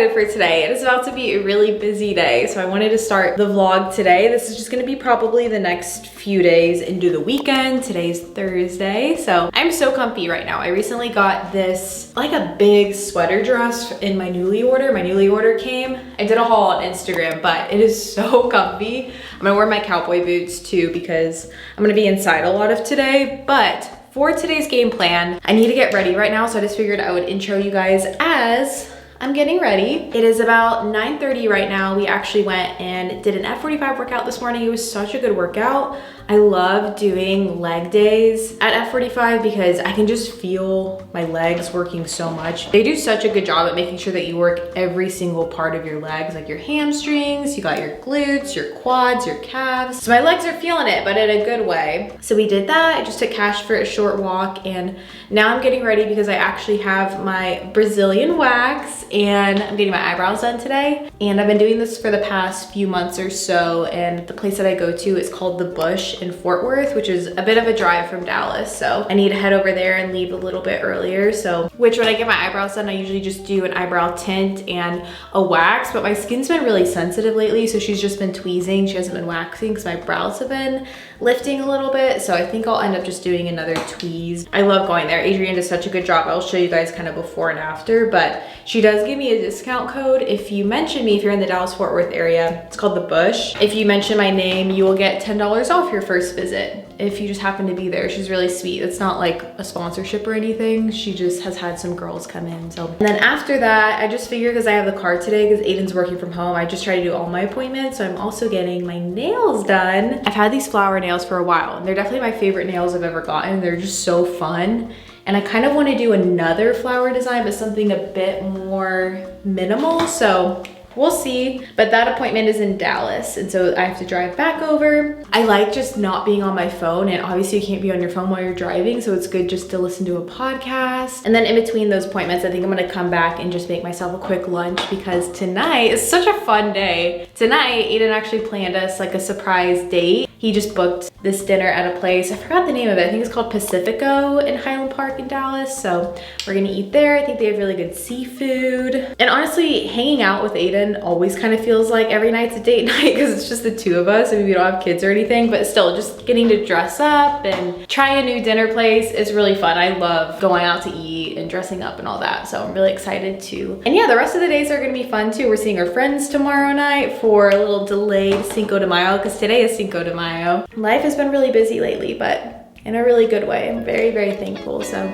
excited for today. It is about to be a really busy day, so I wanted to start the vlog today. This is just gonna be probably the next few days into the weekend. Today's Thursday, so I'm so comfy right now. I recently got this, like a big sweater dress in my Newly order. My Newly order came. I did a haul on Instagram, but it is so comfy. I'm gonna wear my cowboy boots too because I'm gonna be inside a lot of today, but for today's game plan, I need to get ready right now, so I just figured I would intro you guys as I'm getting ready. It is about 9:30 right now. We actually went and did an F45 workout this morning. It was such a good workout. I love doing leg days at F45 because I can just feel my legs working so much. They do such a good job at making sure that you work every single part of your legs, like your hamstrings, you got your glutes, your quads, your calves. So my legs are feeling it, but in a good way. So we did that. I just took Cash for a short walk, and now I'm getting ready because I actually have my Brazilian wax and I'm getting my eyebrows done today. And I've been doing this for the past few months or so, and the place that I go to is called The Bush in Fort Worth, which is a bit of a drive from Dallas. So I need to head over there and leave a little bit earlier. So, which when I get my eyebrows done, I usually just do an eyebrow tint and a wax, but my skin's been really sensitive lately, so she's just been tweezing. She hasn't been waxing because my brows have been lifting a little bit. So I think I'll end up just doing another tweeze. I love going there. Adrienne does such a good job. I'll show you guys kind of before and after, but she does give me a discount code if you mention me, if you're in the Dallas-Fort Worth area. It's called The Bush. If you mention my name, you will get $10 off your first visit if you just happen to be there. She's really sweet. It's not like a sponsorship or anything. She just has had some girls come in. So, and then after that, I just figured because I have the car today, because Aidan's working from home, I just try to do all my appointments. So I'm also getting my nails done. I've had these flower nails for a while, and they're definitely my favorite nails I've ever gotten. They're just so fun. And I kind of want to do another flower design, but something a bit more minimal. So we'll see, but that appointment is in Dallas, and so I have to drive back over. I like just not being on my phone, and obviously you can't be on your phone while you're driving, so it's good just to listen to a podcast. And then in between those appointments, I think I'm gonna come back and just make myself a quick lunch because tonight is such a fun day. Tonight, Aidan actually planned us like a surprise date. He just booked this dinner at a place, I forgot the name of it, I think it's called Pacifico in Highland Park in Dallas. So we're gonna eat there. I think they have really good seafood. And honestly, hanging out with Aidan always kind of feels like every night's a date night because it's just the two of us. I mean, we don't have kids or anything, but still just getting to dress up and try a new dinner place is really fun. I love going out to eat and dressing up and all that. So I'm really excited too. And yeah, the rest of the days are gonna be fun too. We're seeing our friends tomorrow night for a little delayed Cinco de Mayo because today is Cinco de Mayo. Life has been really busy lately, but in a really good way. I'm very, very thankful. So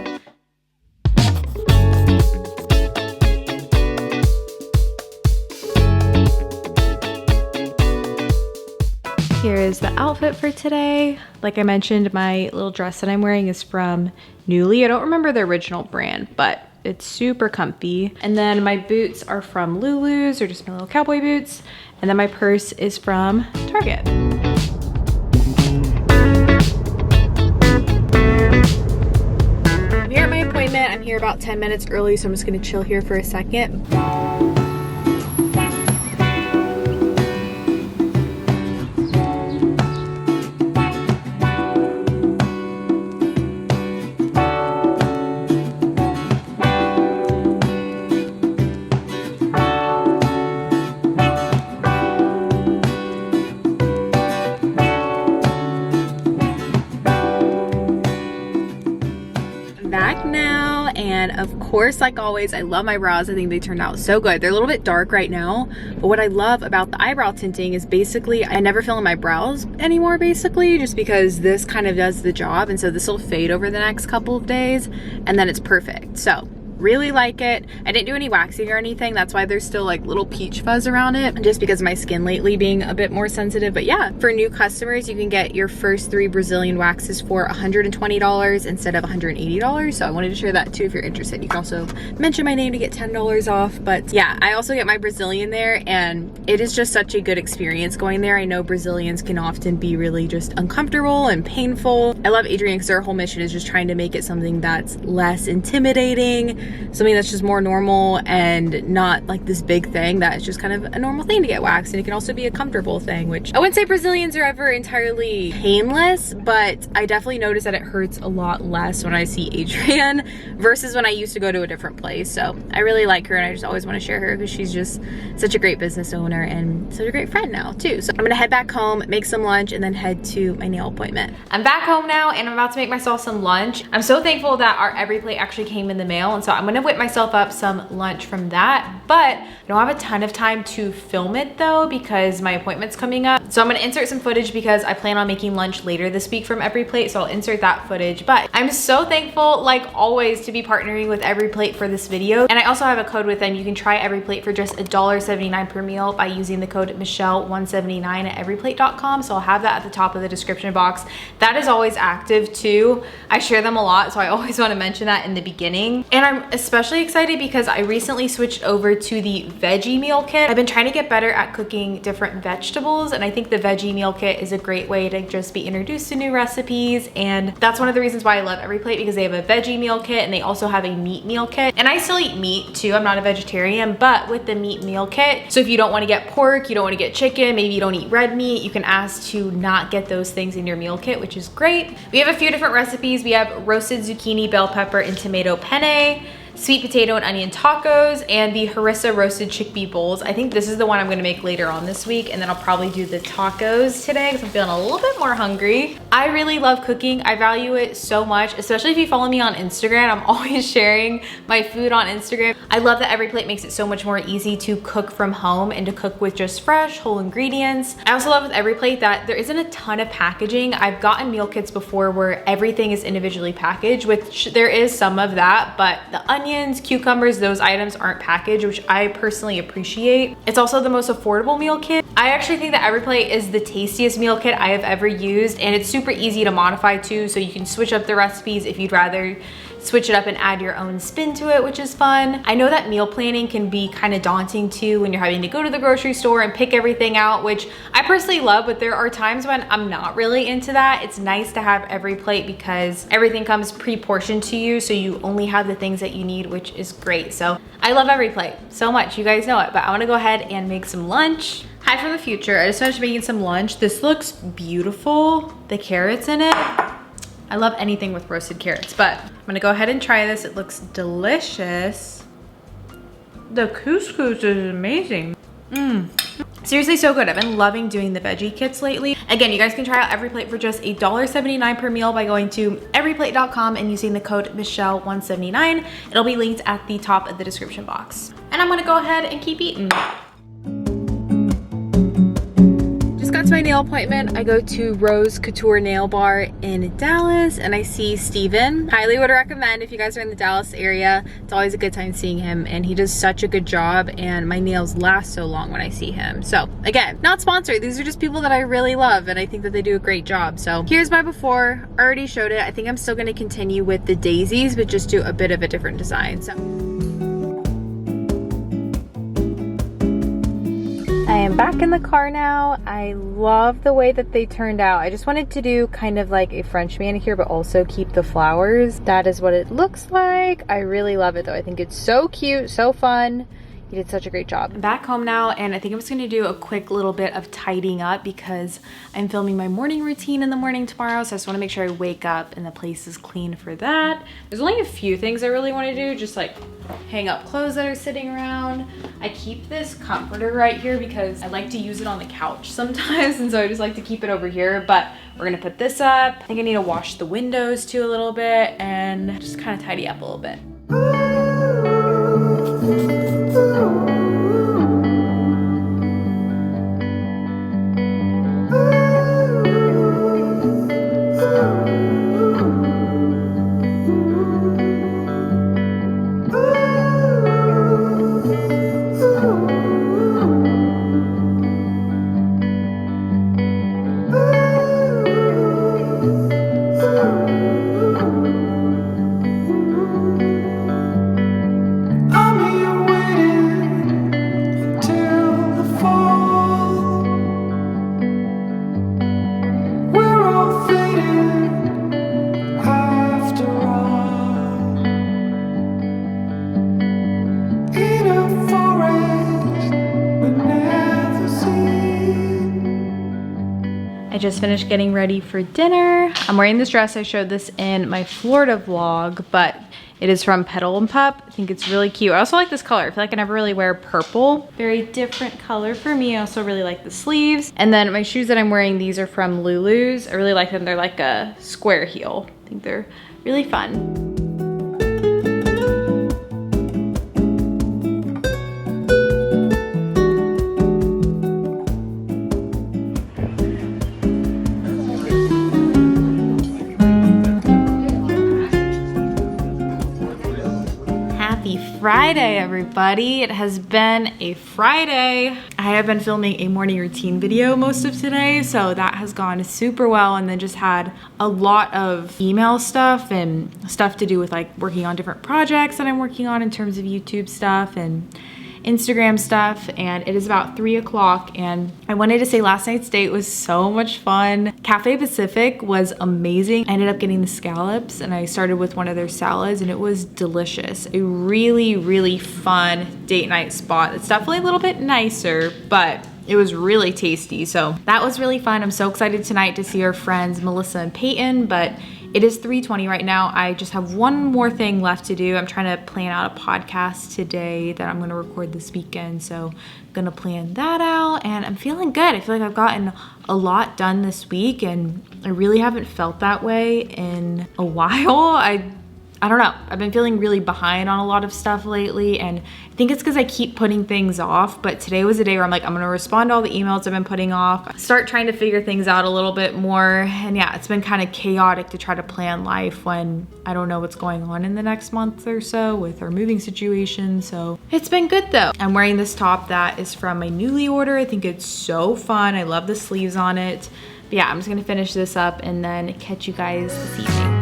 here is the outfit for today. Like I mentioned, my little dress that I'm wearing is from Newly. I don't remember the original brand, but it's super comfy. And then my boots are from Lulu's, or just my little cowboy boots. And then my purse is from Target. I'm here at my appointment. I'm here about 10 minutes early, so I'm just gonna chill here for a second. Back now, and of course, like always, I love my brows. I think they turned out so good. They're a little bit dark right now, but what I love about the eyebrow tinting is basically I never fill in my brows anymore, basically, just because this kind of does the job. And so this will fade over the next couple of days, and then it's perfect. So really like it. I didn't do any waxing or anything. That's why there's still like little peach fuzz around it, just because of my skin lately being a bit more sensitive. But yeah, for new customers, you can get your first 3 Brazilian waxes for $120 instead of $180. So I wanted to share that too if you're interested. You can also mention my name to get $10 off. But yeah, I also get my Brazilian there, and it is just such a good experience going there. I know Brazilians can often be really just uncomfortable and painful. I love Adrienne because her whole mission is just trying to make it something that's less intimidating, something that's just more normal and not like this big thing that is just kind of a normal thing to get waxed. And it can also be a comfortable thing, which I wouldn't say Brazilians are ever entirely painless, but I definitely notice that it hurts a lot less when I see Adrian versus when I used to go to a different place. So I really like her, and I just always want to share her because she's just such a great business owner and such a great friend now too. So I'm gonna head back home, make some lunch, and then head to my nail appointment. I'm back home now and I'm about to make myself some lunch. I'm so thankful that our Every Plate actually came in the mail, and so I'm gonna whip myself up some lunch from that. But I don't have a ton of time to film it though because my appointment's coming up. So I'm gonna insert some footage because I plan on making lunch later this week from Every Plate, so I'll insert that footage. But I'm so thankful, like always, to be partnering with Every Plate for this video. And I also have a code with them. You can try Every Plate for just $1.79 per meal by using the code Michelle179 at everyplate.com. So I'll have that at the top of the description box. That is always active too. I share them a lot, so I always want to mention that in the beginning. And I'm especially excited because I recently switched over to the veggie meal kit. I've been trying to get better at cooking different vegetables, and I think the veggie meal kit is a great way to just be introduced to new recipes. And that's one of the reasons why I love Every Plate, because they have a veggie meal kit and they also have a meat meal kit. And I still eat meat too. I'm not a vegetarian, but with the meat meal kit, so if you don't want to get pork, you don't want to get chicken, maybe you don't eat red meat, you can ask to not get those things in your meal kit, which is great. We have a few different recipes. We have roasted zucchini, bell pepper, and tomato penne, sweet potato and onion tacos, and the harissa roasted chickpea bowls. I think this is the one I'm gonna make later on this week, and then I'll probably do the tacos today because I'm feeling a little bit more hungry. I really love cooking. I value it so much, especially if you follow me on Instagram. I'm always sharing my food on Instagram. I love that Every Plate makes it so much more easy to cook from home and to cook with just fresh, whole ingredients. I also love with Every Plate that there isn't a ton of packaging. I've gotten meal kits before where everything is individually packaged, which there is some of that, but the onions, cucumbers, those items aren't packaged, which I personally appreciate. It's also the most affordable meal kit. I actually think that Every Plate is the tastiest meal kit I have ever used, and it's super easy to modify too, so you can switch up the recipes if you'd rather switch it up and add your own spin to it, which is fun. I know that meal planning can be kind of daunting too when you're having to go to the grocery store and pick everything out, which I personally love, but there are times when I'm not really into that. It's nice to have Every Plate because everything comes pre-portioned to you, so you only have the things that you need, which is great. So I love Every Plate so much, you guys know it, but I want to go ahead and make some lunch. Hi from the future. I just finished making some lunch. This looks beautiful, the carrots in it. I love anything with roasted carrots, but I'm gonna go ahead and try this. It looks delicious. The couscous is amazing. Seriously, so good. I've been loving doing the veggie kits lately. Again, you guys can try out Every Plate for just $1.79 per meal by going to everyplate.com and using the code Michelle179. It'll be linked at the top of the description box. And I'm gonna go ahead and keep eating. Got to my nail appointment. I go to Rose Couture Nail Bar in Dallas, and I see Steven. Highly would recommend if you guys are in the Dallas area. It's always a good time seeing him, and he does such a good job, and my nails last so long when I see him. So again, not sponsored. These are just people that I really love, and I think that they do a great job. So here's my before. Already showed it. I think I'm still going to continue with the daisies, but just do a bit of a different design. So I am back in the car now. I love the way that they turned out. I just wanted to do kind of like a French manicure, but also keep the flowers. That is what it looks like. I really love it though. I think it's so cute, so fun. You did such a great job. I'm back home now, and I think I'm just gonna do a quick little bit of tidying up because I'm filming my morning routine in the morning tomorrow, so I just wanna make sure I wake up and the place is clean for that. There's only a few things I really wanna do, just like hang up clothes that are sitting around. I keep this comforter right here because I like to use it on the couch sometimes, and so I just like to keep it over here, but we're gonna put this up. I think I need to wash the windows too a little bit and just kind of tidy up a little bit. I just finished getting ready for dinner. I'm wearing this dress. I showed this in my Florida vlog, but it is from Petal and Pup. I think it's really cute. I also like this color. I feel like I never really wear purple. Very different color for me. I also really like the sleeves. And then my shoes that I'm wearing, these are from Lulu's. I really like them. They're like a square heel. I think they're really fun. Friday, everybody. It has been a Friday. I have been filming a morning routine video most of today, so that has gone super well, and then just had a lot of email stuff and stuff to do with like working on different projects that I'm working on in terms of YouTube stuff and Instagram stuff. And it is about 3 o'clock, and I wanted to say last night's date was so much fun. Cafe Pacific was amazing. I ended up getting the scallops, and I started with one of their salads, and it was delicious. A really fun date night spot. It's definitely a little bit nicer, but it was really tasty. So that was really fun. I'm so excited tonight to see our friends Melissa and Peyton, but it is 3:20 right now. I just have one more thing left to do. I'm trying to plan out a podcast today that I'm going to record this weekend. So I'm going to plan that out, and I'm feeling good. I feel like I've gotten a lot done this week, and I really haven't felt that way in a while. I don't know. I've been feeling really behind on a lot of stuff lately, and I think it's because I keep putting things off, but today was a day where I'm like, I'm gonna respond to all the emails I've been putting off, start trying to figure things out a little bit more. And yeah, it's been kind of chaotic to try to plan life when I don't know what's going on in the next month or so with our moving situation. So it's been good though. I'm wearing this top that is from my Newly order. I think it's so fun. I love the sleeves on it. But yeah, I'm just gonna finish this up and then catch you guys this evening.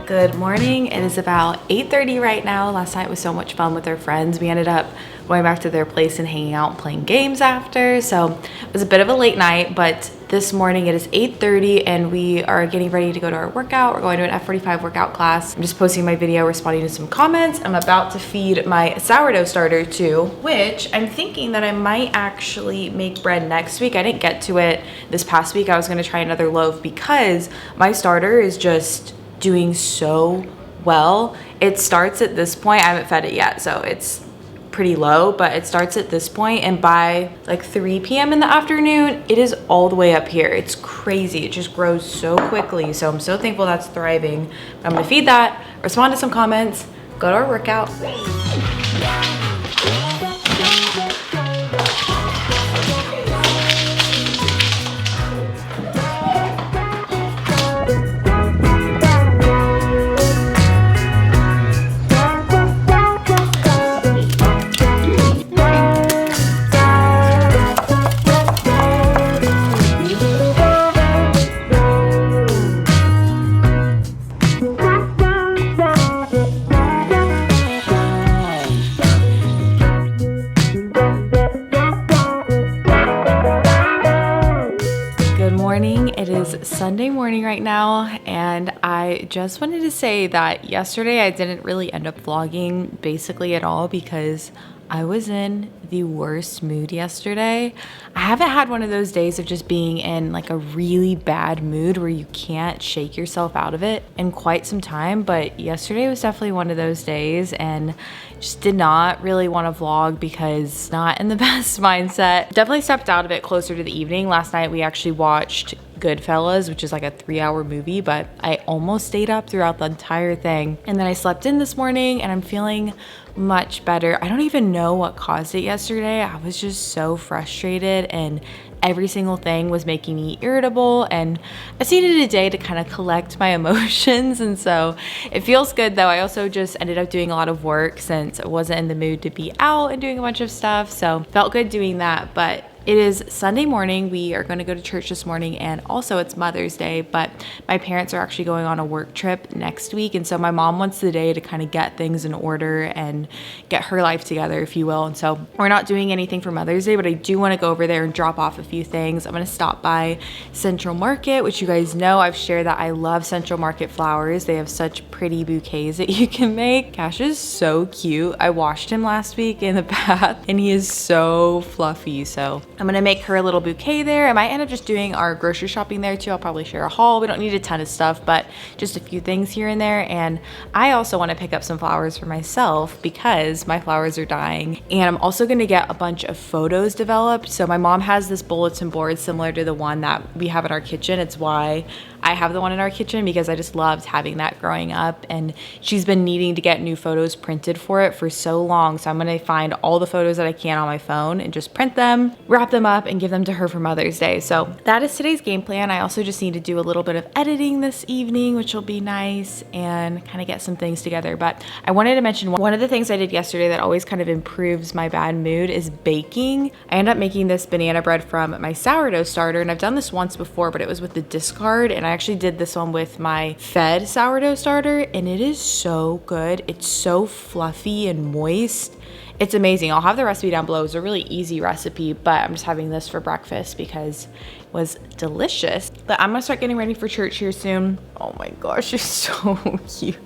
Good morning. It is about 8:30 right now. Last night was so much fun with our friends. We ended up going back to their place and hanging out and playing games after. So it was a bit of a late night, but this morning it is 8:30 and we are getting ready to go to our workout. We're going to an F45 workout class. I'm just posting my video, responding to some comments. I'm about to feed my sourdough starter too, which I'm thinking that I might actually make bread next week. I didn't get to it this past week. I was going to try another loaf because my starter is just doing so well. It starts at this point. I haven't fed it yet, so it's pretty low, but it starts at this point, and by like 3 p.m. in the afternoon, it is all the way up here. It's crazy. It just grows so quickly. So I'm so thankful that's thriving. I'm gonna feed that, respond to some comments, go to our workout. Sunday morning right now, and I just wanted to say that yesterday I didn't really end up vlogging basically at all because I was in the worst mood yesterday. I haven't had one of those days of just being in like a really bad mood where you can't shake yourself out of it in quite some time, but yesterday was definitely one of those days, and just did not really want to vlog because not in the best mindset. Definitely stepped out of it closer to the evening. Last night we actually watched Goodfellas, which is like a 3-hour movie, but I almost stayed up throughout the entire thing. And then I slept in this morning and I'm feeling much better. I don't even know what caused it yesterday. I was just so frustrated and every single thing was making me irritable, and I just needed a day to kind of collect my emotions. And so it feels good though. I also just ended up doing a lot of work since I wasn't in the mood to be out and doing a bunch of stuff. So felt good doing that, but It is Sunday morning. We are going to go to church this morning, and also it's Mother's Day, but my parents are actually going on a work trip next week, and so my mom wants the day to kind of get things in order and get her life together, if you will. And so we're not doing anything for Mother's Day, but I do want to go over there and drop off a few things. I'm going to stop by Central Market, which you guys know I've shared that I love Central Market flowers. They have such pretty bouquets that you can make. Cash is so cute. I washed him last week in the bath and he is so fluffy. So I'm gonna make her a little bouquet there. I might end up just doing our grocery shopping there too. I'll probably share a haul. We don't need a ton of stuff, but just a few things here and there. And I also want to pick up some flowers for myself because my flowers are dying. And I'm also gonna get a bunch of photos developed. So my mom has this bulletin board similar to the one that we have in our kitchen. It's why I have the one in our kitchen, because I just loved having that growing up, and she's been needing to get new photos printed for it for so long. So I'm gonna find all the photos that I can on my phone and just print them, wrap them up, and give them to her for Mother's Day. So that is today's game plan. I also just need to do a little bit of editing this evening, which will be nice, and kind of get some things together. But I wanted to mention one of the things I did yesterday that always kind of improves my bad mood is baking. I ended up making this banana bread from my sourdough starter, and I've done this once before, but it was with the discard, and I actually did this one with my fed sourdough starter, and it is so good. It's so fluffy and moist. It's amazing. I'll have the recipe down below. It's a really easy recipe, but I'm just having this for breakfast because it was delicious. But I'm gonna start getting ready for church here soon. Oh my gosh, he's so cute.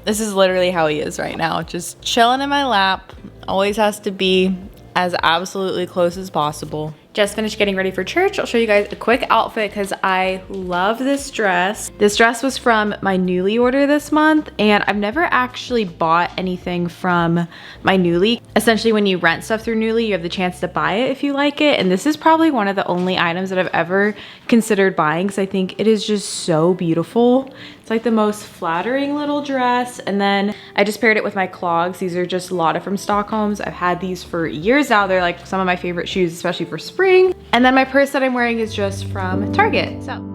This is literally how he is right now, just chilling in my lap. Always has to be as absolutely close as possible. Just finished getting ready for church. I'll show you guys a quick outfit because I love this dress. This dress was from my Nuuly order this month, and I've never actually bought anything from my Nuuly. Essentially, when you rent stuff through Nuuly, you have the chance to buy it if you like it, and this is probably one of the only items that I've ever considered buying because I think it is just so beautiful. It's like the most flattering little dress, and then I just paired it with my clogs. These are just Lotta from Stockholm's. I've had these for years now. They're like some of my favorite shoes, especially for spring. And then my purse that I'm wearing is just from Target. So.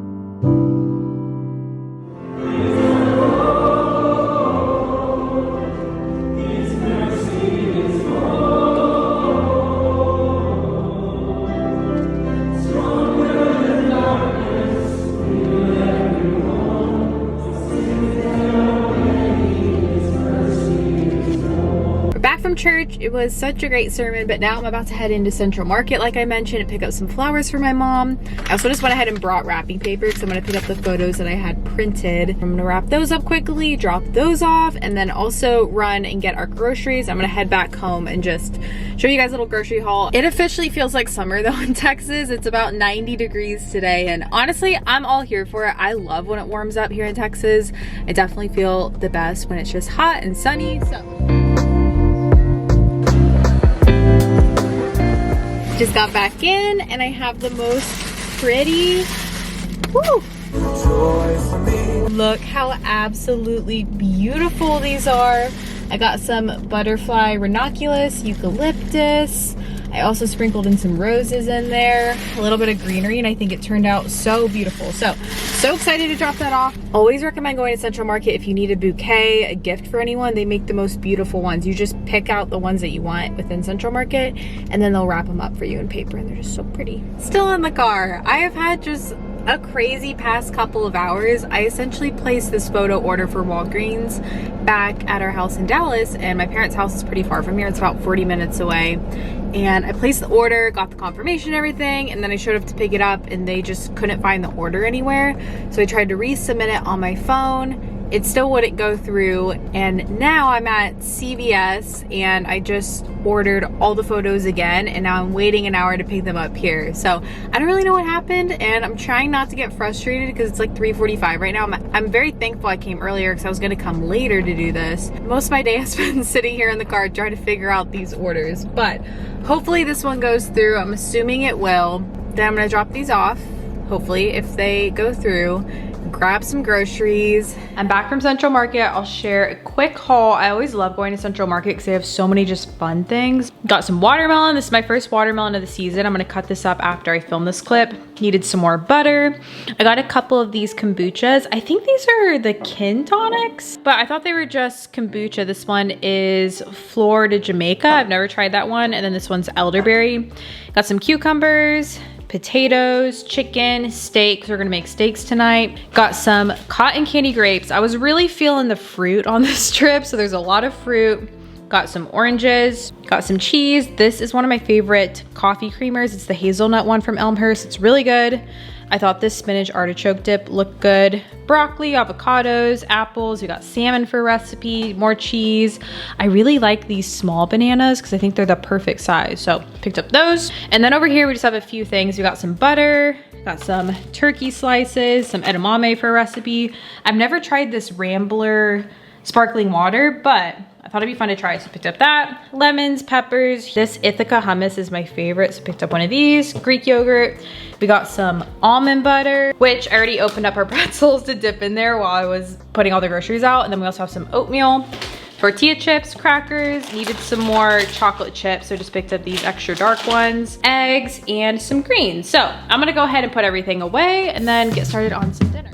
Church. It was such a great sermon, but now I'm about to head into Central Market, like I mentioned, and pick up some flowers for my mom. I also just went ahead and brought wrapping paper because I'm going to pick up the photos that I had printed. I'm going to wrap those up quickly, drop those off, and then also run and get our groceries. I'm going to head back home and just show you guys a little grocery haul. It officially feels like summer though in Texas. It's about 90 degrees today, and honestly, I'm all here for it. I love when it warms up here in Texas. I definitely feel the best when it's just hot and sunny. Just got back in, and I have the most pretty, woo! Look how absolutely beautiful these are. I got some butterfly ranunculus, eucalyptus. I also sprinkled in some roses in there, a little bit of greenery, and I think it turned out so beautiful. So excited to drop that off. Always recommend going to Central Market if you need a bouquet, a gift for anyone. They make the most beautiful ones. You just pick out the ones that you want within Central Market, and then they'll wrap them up for you in paper, and they're just so pretty. Still in the car. I have had just a crazy past couple of hours. I essentially placed this photo order for Walgreens back at our house in Dallas, and my parents' house is pretty far from here. It's about 40 minutes away. And I placed the order, got the confirmation and everything, and then I showed up to pick it up and they just couldn't find the order anywhere. So I tried to resubmit it on my phone. It still wouldn't go through, and now I'm at CVS and I just ordered all the photos again, and now I'm waiting an hour to pick them up here. So I don't really know what happened, and I'm trying not to get frustrated because it's like 3:45 right now. I'm very thankful I came earlier because I was gonna come later to do this. Most of my day has been sitting here in the car trying to figure out these orders, but hopefully this one goes through. I'm assuming it will. Then I'm gonna drop these off, hopefully, if they go through. grab some groceries. I'm back from Central Market. I'll share a quick haul. I always love going to Central Market because they have so many just fun things. Got some watermelon. This is my first watermelon of the season. I'm gonna cut this up after I film this clip. Needed some more butter. I got a couple of these kombuchas. I think these are the Kin tonics, but I thought they were just kombucha. This one is Florida Jamaica. I've never tried that one. And then this one's elderberry. Got some cucumbers, potatoes, chicken, steak. We're gonna make steaks tonight. Got some cotton candy grapes. I was really feeling the fruit on this trip, so there's a lot of fruit. Got some oranges, got some cheese. This is one of my favorite coffee creamers. It's the hazelnut one from Elmhurst. It's really good. I thought this spinach artichoke dip looked good. Broccoli, avocados, apples. We got salmon for a recipe, more cheese. I really like these small bananas because I think they're the perfect size. So picked up those. And then over here, we just have a few things. We got some butter, got some turkey slices, some edamame for a recipe. I've never tried this Rambler sparkling water, but I thought it'd be fun to try, so picked up that. Lemons, peppers. This Ithaca hummus is my favorite, so picked up one of these. Greek yogurt. We got some almond butter, which I already opened up our pretzels to dip in there while I was putting all the groceries out. And then we also have some oatmeal, tortilla chips, crackers. Needed some more chocolate chips, so just picked up these extra dark ones, eggs, and some greens. So I'm gonna go ahead and put everything away and then get started on some dinner.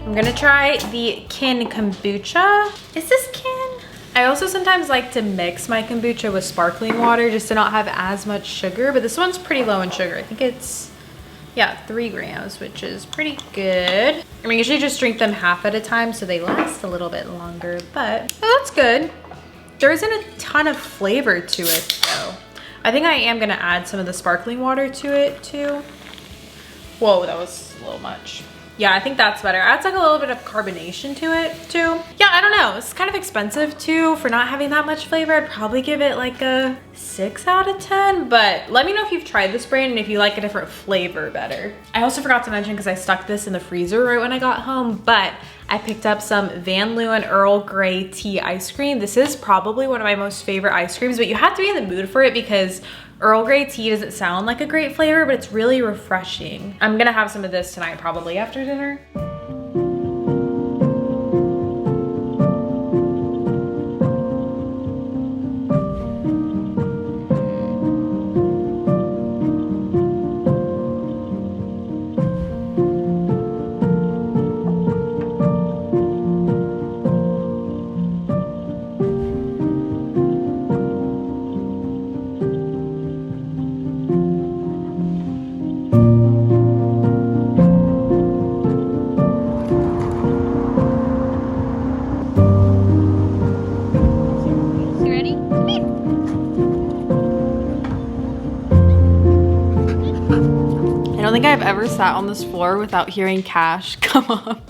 I'm gonna try the Kin kombucha. Is this Kin? I also sometimes like to mix my kombucha with sparkling water just to not have as much sugar, but this one's pretty low in sugar. I think it's, yeah, 3 grams, which is pretty good. I mean, usually just drink them half at a time so they last a little bit longer, but oh, that's good. There isn't a ton of flavor to it though. I think I am gonna add some of the sparkling water to it too. Whoa, that was a little much. Yeah, I think that's better. Adds like a little bit of carbonation to it too. Yeah, I don't know. It's kind of expensive too for not having that much flavor. I'd probably give it like a 6 out of 10, but let me know if you've tried this brand and if you like a different flavor better. I also forgot to mention, because I stuck this in the freezer right when I got home, but I picked up some Van Leeuwen Earl Grey tea ice cream. This is probably one of my most favorite ice creams, but you have to be in the mood for it because Earl Grey tea doesn't sound like a great flavor, but it's really refreshing. I'm gonna have some of this tonight probably after dinner. I don't think I've ever sat on this floor without hearing Cash come up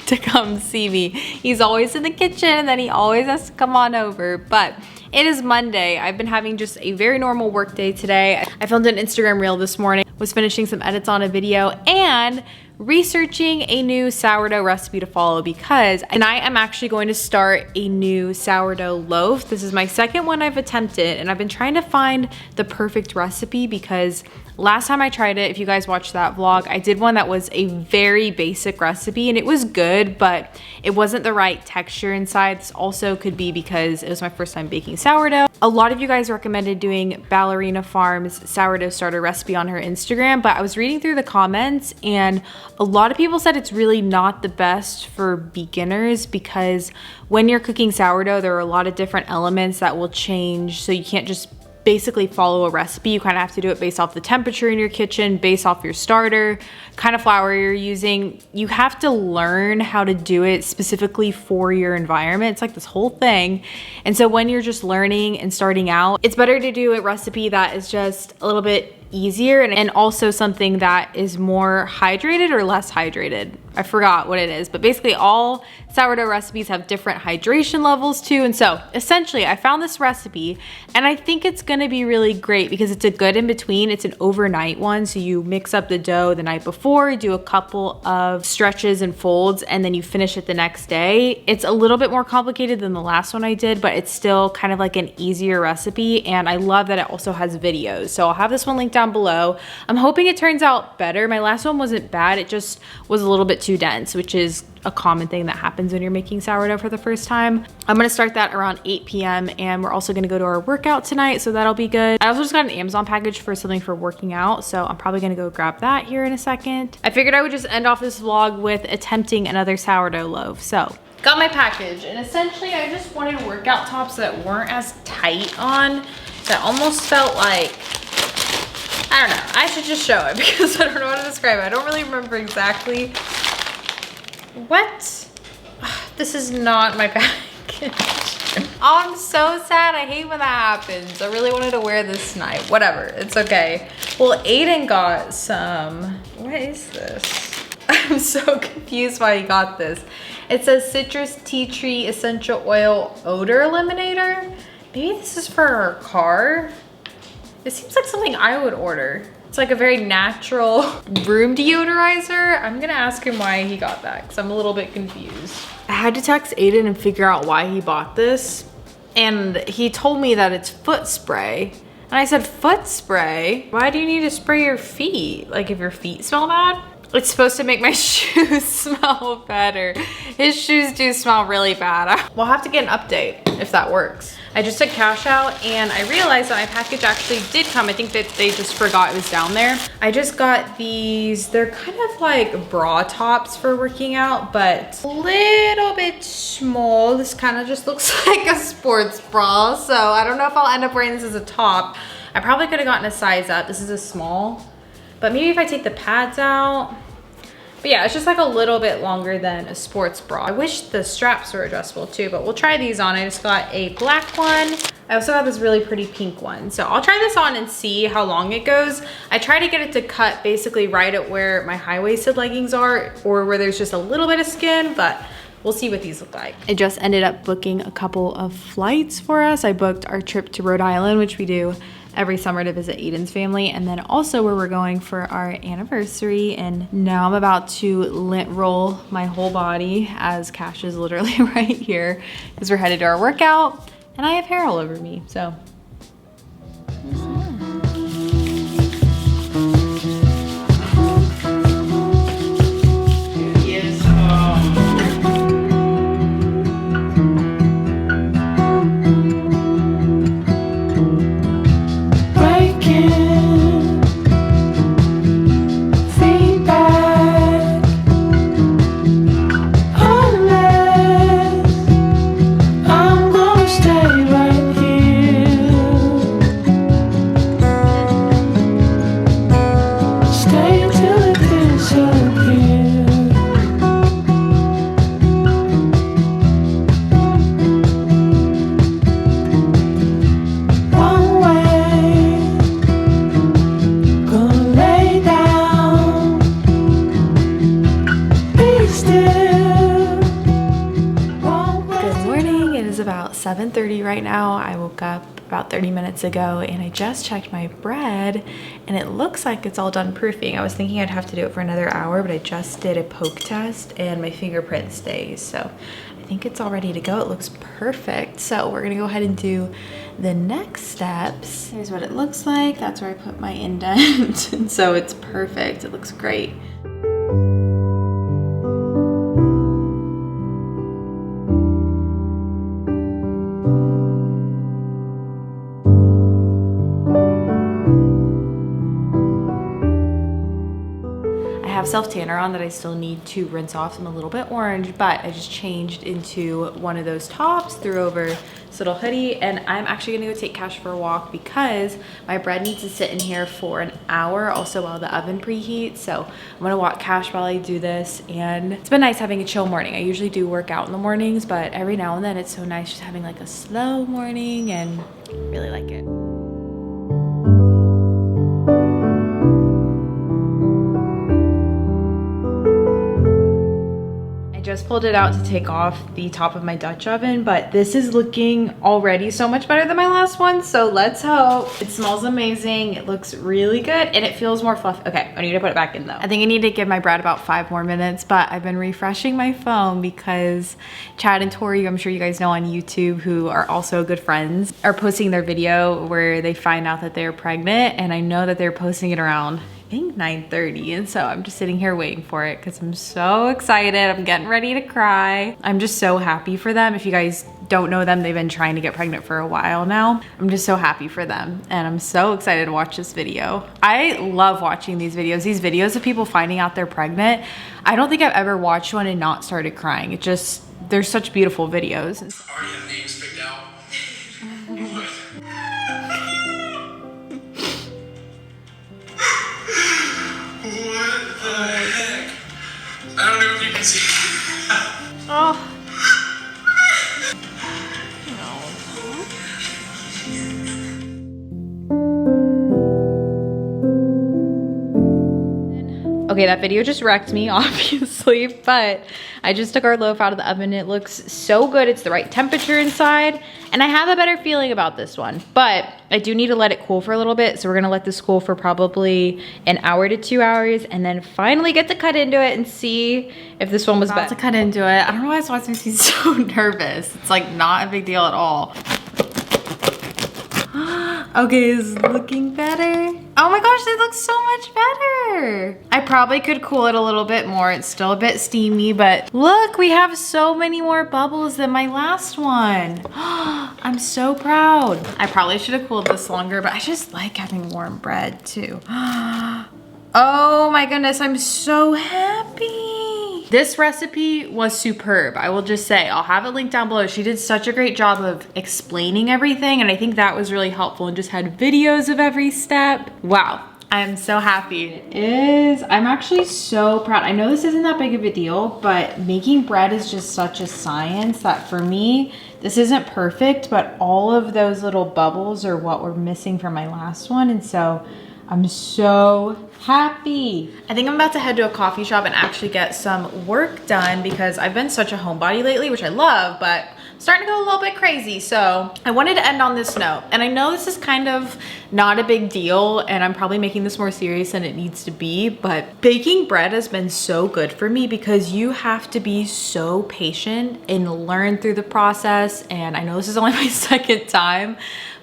to come see me. He's always in the kitchen and then he always has to come on over, but it is Monday. I've been having just a very normal work day today. I filmed an Instagram reel this morning, was finishing some edits on a video and researching a new sourdough recipe to follow because I am actually going to start a new sourdough loaf. This is my second one I've attempted and I've been trying to find the perfect recipe because last time I tried it, if you guys watched that vlog, I did one that was a very basic recipe and it was good, but it wasn't the right texture inside. This also could be because it was my first time baking sourdough. A lot of you guys recommended doing Ballerina Farms sourdough starter recipe on her Instagram, but I was reading through the comments and a lot of people said it's really not the best for beginners because when you're cooking sourdough, there are a lot of different elements that will change. So you can't just basically follow a recipe. You kind of have to do it based off the temperature in your kitchen, based off your starter, kind of flour you're using. You have to learn how to do it specifically for your environment. It's like this whole thing. And so when you're just learning and starting out, it's better to do a recipe that is just a little bit easier and also something that is more hydrated or less hydrated. I forgot what it is, but basically all sourdough recipes have different hydration levels too. And so essentially I found this recipe and I think it's gonna be really great because it's a good in between. It's an overnight one. So you mix up the dough the night before, do a couple of stretches and folds, and then you finish it the next day. It's a little bit more complicated than the last one I did, but it's still kind of like an easier recipe. And I love that it also has videos. So I'll have this one linked down below. I'm hoping it turns out better. My last one wasn't bad. It just was a little bit too dense, which is a common thing that happens when you're making sourdough for the first time. I'm gonna start that around 8 p.m. and we're also gonna go to our workout tonight, so that'll be good. I also just got an Amazon package for something for working out, so I'm probably gonna go grab that here in a second. I figured I would just end off this vlog with attempting another sourdough loaf. So got my package, and essentially I just wanted workout tops that weren't as tight on, that almost felt like, I don't know, I should just show it because I don't know how to describe it. I don't really remember exactly. What? This is not my package. Oh, I'm so sad. I hate when that happens. I really wanted to wear this tonight. Whatever, it's okay. Well, Aidan got some, what is this? I'm so confused why he got this. It says citrus tea tree essential oil odor eliminator. Maybe this is for our car. It seems like something I would order. It's like a very natural room deodorizer. I'm gonna ask him why he got that because I'm a little bit confused. I had to text Aidan and figure out why he bought this. And he told me that it's foot spray. And I said, foot spray? Why do you need to spray your feet? Like if your feet smell bad? It's supposed to make my shoes smell better. His shoes do smell really bad. We'll have to get an update if that works. I just took cash out and I realized that my package actually did come. I think that they just forgot it was down there. I just got these, they're kind of like bra tops for working out, but a little bit small. This kind of just looks like a sports bra. So I don't know if I'll end up wearing this as a top. I probably could have gotten a size up. This is a small, but maybe if I take the pads out. But yeah, it's just like a little bit longer than a sports bra. I wish the straps were adjustable too, but we'll try these on. I just got a black one. I also got this really pretty pink one. So I'll try this on and see how long it goes. I try to get it to cut basically right at where my high-waisted leggings are or where there's just a little bit of skin, but we'll see what these look like. I just ended up booking a couple of flights for us. I booked our trip to Rhode Island, which we do every summer to visit Aidan's family, and then also where we're going for our anniversary. And now I'm about to lint roll my whole body as Cash is literally right here because we're headed to our workout and I have hair all over me, so. About 7:30 right now. I woke up about 30 minutes ago and I just checked my bread and it looks like it's all done proofing. I was thinking I'd have to do it for another hour, but I just did a poke test and my fingerprint stays. So I think it's all ready to go. It looks perfect. So we're gonna go ahead and do the next steps. Here's what it looks like. That's where I put my indent. And so it's perfect. It looks great. Self-tanner on that I still need to rinse off. I'm a little bit orange, but I just changed into one of those tops, threw over this little hoodie, and I'm actually gonna go take Cash for a walk because my bread needs to sit in here for an hour, also while the oven preheats. So I'm gonna walk Cash while I do this, and it's been nice having a chill morning. I usually do work out in the mornings, but every now and then it's so nice just having like a slow morning, and really like it. just pulled it out to take off the top of my Dutch oven, but this is looking already so much better than my last one. So let's hope. It smells amazing. It looks really good and it feels more fluffy. Okay, I need to put it back in though. I think I need to give my bread about 5 more minutes, but I've been refreshing my phone because Chad and Tori, I'm sure you guys know on YouTube, who are also good friends, are posting their video where they find out that they're pregnant, and I know that they're posting it around, I think 9:30, and so I'm just sitting here waiting for it because I'm so excited. I'm getting ready to cry. I'm just so happy for them. If you guys don't know them, they've been trying to get pregnant for a while now. I'm just so happy for them and I'm so excited to watch this video. I love watching these videos of people finding out they're pregnant. I don't think I've ever watched one and not started crying. It just, they're such beautiful videos. Already have names picked out. I don't know if you can see. Oh. Okay, that video just wrecked me, obviously, but I just took our loaf out of the oven. It looks so good. It's the right temperature inside, and I have a better feeling about this one, but I do need to let it cool for a little bit. So we're gonna let this cool for probably an hour to 2 hours, and then finally get to cut into it and see if this one was better. To cut into it. I don't know why this makes me so nervous. It's like not a big deal at all. Okay, it's looking better. Oh my gosh, it looks so much better. I probably could cool it a little bit more. It's still a bit steamy, but look, we have so many more bubbles than my last one. I'm so proud. I probably should have cooled this longer, but I just like having warm bread too. Oh my goodness, I'm so happy. This recipe was superb, I will just say. I'll have it linked down below. She did such a great job of explaining everything, and I think that was really helpful, and just had videos of every step. Wow, I'm so happy. It is. I'm actually so proud. I know this isn't that big of a deal, but making bread is just such a science that for me, this isn't perfect, but all of those little bubbles are what were missing from my last one, and so I'm so happy. I think I'm about to head to a coffee shop and actually get some work done because I've been such a homebody lately, which I love, but I'm starting to go a little bit crazy. So I wanted to end on this note, and I know this is kind of not a big deal, and I'm probably making this more serious than it needs to be, but baking bread has been so good for me because you have to be so patient and learn through the process. And I know this is only my second time,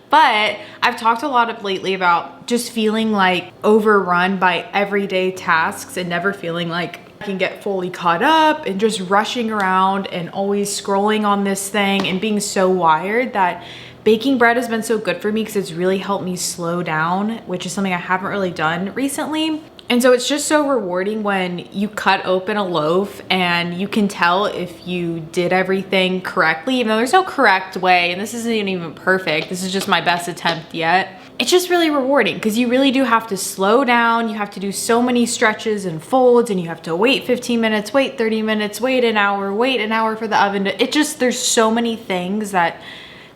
but I've talked a lot lately about just feeling like overrun by everyday tasks and never feeling like I can get fully caught up, and just rushing around and always scrolling on this thing and being so wired that baking bread has been so good for me because it's really helped me slow down, which is something I haven't really done recently. And so it's just so rewarding when you cut open a loaf and you can tell if you did everything correctly, even though there's no correct way, and this isn't even perfect. This is just my best attempt yet. It's just really rewarding because you really do have to slow down. You have to do so many stretches and folds, and you have to wait 15 minutes, wait 30 minutes, wait an hour for the oven to, there's so many things that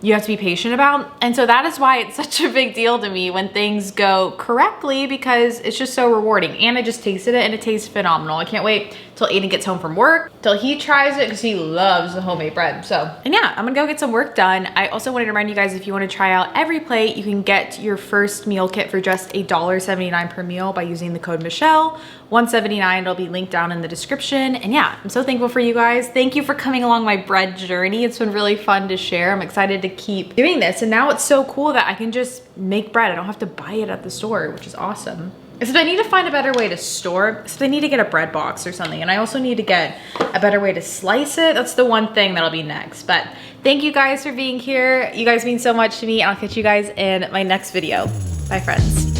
you have to be patient about. And so that is why it's such a big deal to me when things go correctly, because it's just so rewarding. And I just tasted it and it tastes phenomenal. I can't wait till Aidan gets home from work, till he tries it, because he loves the homemade bread. So, and yeah, I'm gonna go get some work done. I also wanted to remind you guys, if you wanna try out Every Plate, you can get your first meal kit for just $1.79 per meal by using the code Michelle, $1.79. It'll be linked down in the description. And yeah, I'm so thankful for you guys. Thank you for coming along my bread journey. It's been really fun to share. I'm excited to keep doing this. And now it's so cool that I can just make bread. I don't have to buy it at the store, which is awesome. Except I need to find a better way to store. So I need to get a bread box or something. And I also need to get a better way to slice it. That's the one thing that'll be next. But thank you guys for being here. You guys mean so much to me. I'll catch you guys in my next video. Bye, friends.